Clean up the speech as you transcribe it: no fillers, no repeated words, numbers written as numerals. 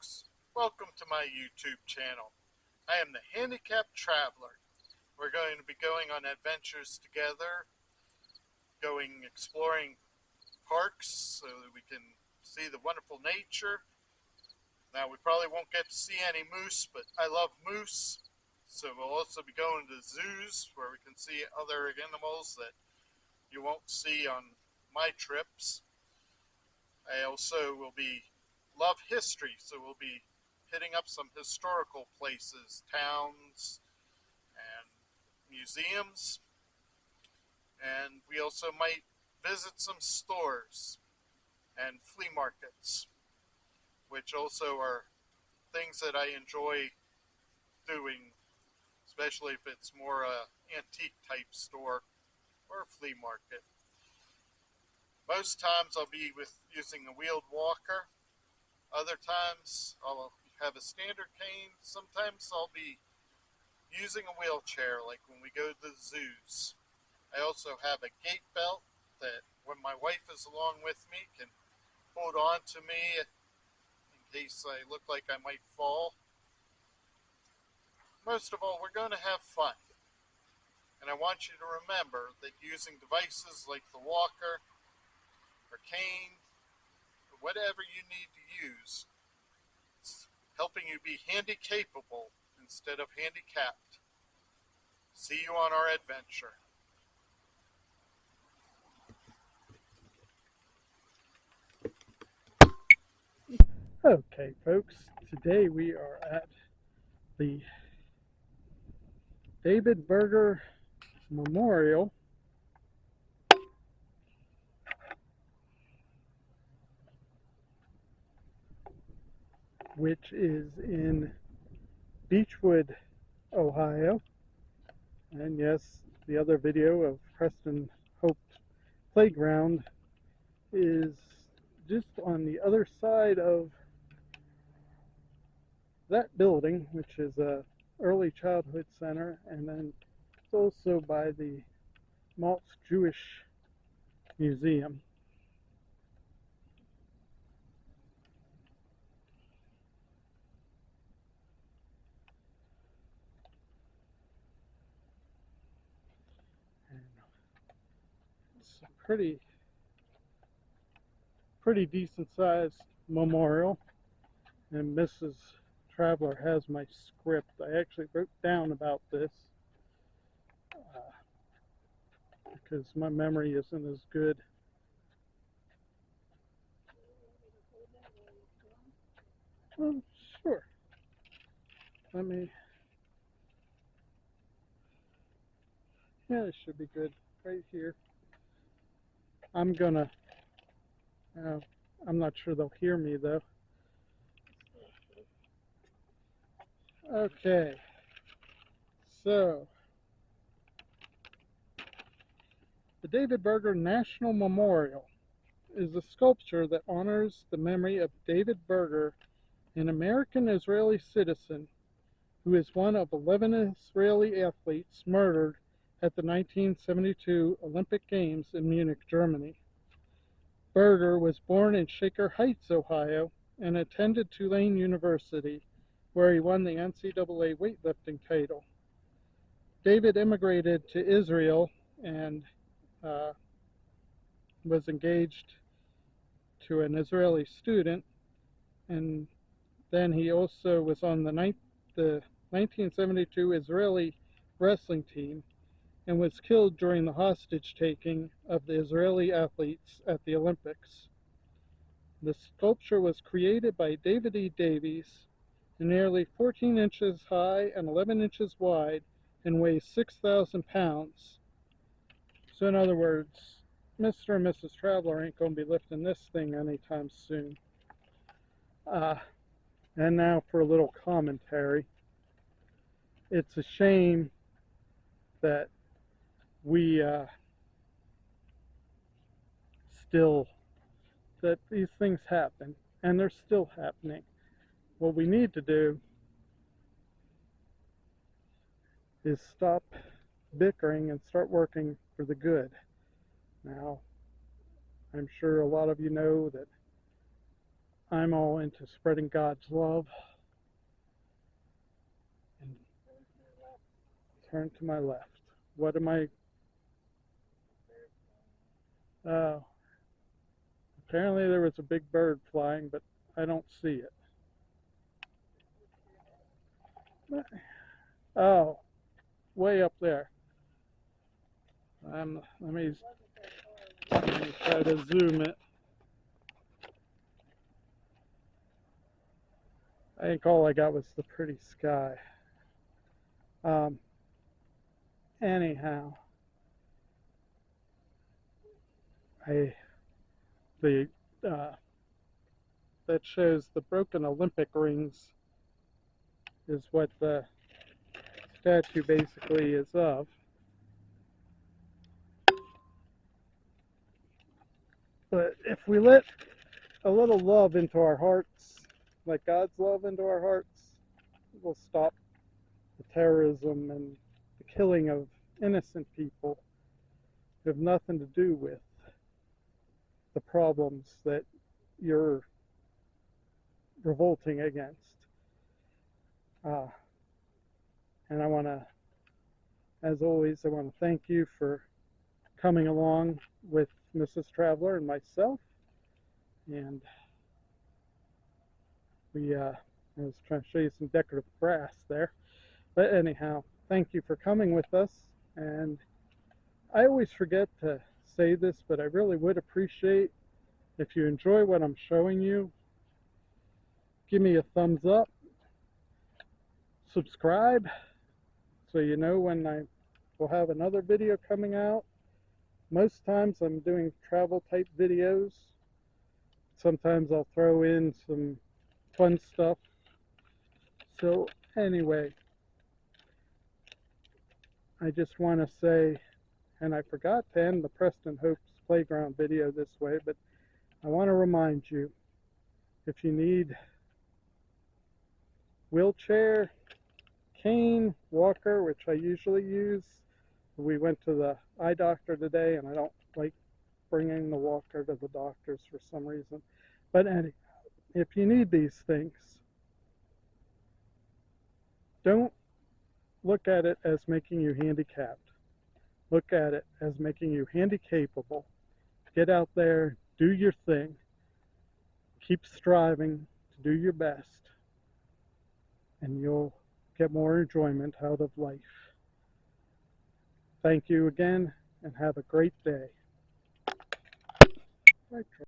folks, welcome to my YouTube channel. I am the Handicapped Traveler. We're going to be going on adventures together, exploring parks so that we can see the wonderful nature. Now we probably won't get to see any moose, but I love moose. So we'll also be going to zoos where we can see other animals that you won't see on my trips. I also love history, so we'll be hitting up some historical places, towns, and museums. And we also might visit some stores and flea markets, which also are things that I enjoy doing, especially if it's more antique type store or flea market. Most times I'll be using a wheeled walker. Other times I'll have a standard cane. Sometimes I'll be using a wheelchair, like when we go to the zoos. I also have a gait belt that when my wife is along with me can hold on to me in case I look like I might fall. Most of all, we're going to have fun. And I want you to remember that using devices like the walker or cane, or whatever you need to use, it's helping you be handy capable instead of handicapped. See you on our adventure. Okay, folks, today we are at the David Berger Memorial, which is in Beachwood, Ohio. And yes, the other video of Preston Hope Playground is just on the other side of that building, which is a early childhood center, and then it's also by the Maltz Jewish Museum. And it's a pretty decent sized memorial, and Mrs. Traveler has my script. I actually wrote down about this because my memory isn't as good. Oh, sure. Yeah, it should be good right here. I'm not sure they'll hear me though. Okay, so the David Berger National Memorial is a sculpture that honors the memory of David Berger, an American-Israeli citizen who is one of 11 Israeli athletes murdered at the 1972 Olympic Games in Munich, Germany. Berger was born in Shaker Heights, Ohio, and attended Tulane University, where he won the NCAA weightlifting title. David immigrated to Israel and was engaged to an Israeli student, and then he also was on the 1972 Israeli wrestling team and was killed during the hostage-taking of the Israeli athletes at the Olympics. The sculpture was created by David E. Davies, nearly 14 inches high and 11 inches wide, and weighs 6,000 pounds. So in other words, Mr. and Mrs. Traveler ain't going to be lifting this thing anytime soon. And now for a little commentary. It's a shame that we that these things happen, and they're still happening. What we need to do is stop bickering and start working for the good. Now, I'm sure a lot of you know that I'm all into spreading God's love. And turn to my left. What am I? Oh, apparently there was a big bird flying, but I don't see it. Oh, way up there. Let me try to zoom it. I think all I got was the pretty sky. Anyhow, the that shows the broken Olympic rings is what the statue basically is of. But if we let a little love into our hearts, like God's love into our hearts, we'll stop the terrorism and the killing of innocent people who have nothing to do with the problems that you're revolting against. And I want to, as always, I want to thank you for coming along with Mrs. Traveler and myself. And I was trying to show you some decorative grass there. But anyhow, thank you for coming with us. And I always forget to say this, but I really would appreciate if you enjoy what I'm showing you, give me a thumbs up, subscribe, so you know when I will have another video coming out. Most times I'm doing travel type videos. Sometimes I'll throw in some fun stuff. So anyway, I just want to say, and I forgot to end the Preston Hopes Playground video this way, but I want to remind you, if you need wheelchair, cane, walker, which I usually use. We went to the eye doctor today, and I don't like bringing the walker to the doctors for some reason. But anyway, if you need these things, don't look at it as making you handicapped. Look at it as making you handy-capable. Get out there, do your thing, keep striving to do your best, and you'll get more enjoyment out of life. Thank you again, and have a great day.